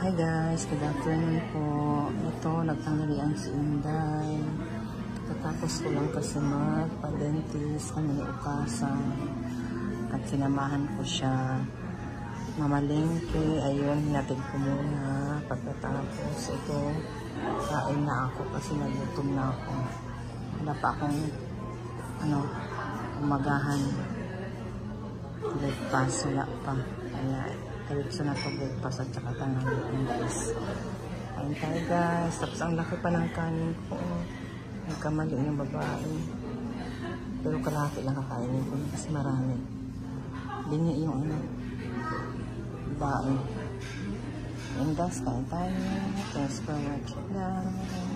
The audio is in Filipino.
Hi guys, good afternoon po. Ito, nagtanghalian si Inday. Katapos ko lang kasi magpa-dentist, ukasan. At sinamahan ko siya. Mamalengke, ayun, hinatid ko muna. Pagkatapos, ito, kain na ako kasi nagutom na ako. Wala pa akong, umagahan. Breakfast, wala pa. Kaya, diretso na ito breakfast at saka tanghalian guys. Ayun tayo guys. Tapos ang laki pa ng kanin ko. Nagkamali yung babae. Pero kalahati lang kakainin ko kasi marami. Bingi yung babae. And guys, kain tayo. Thanks for watching.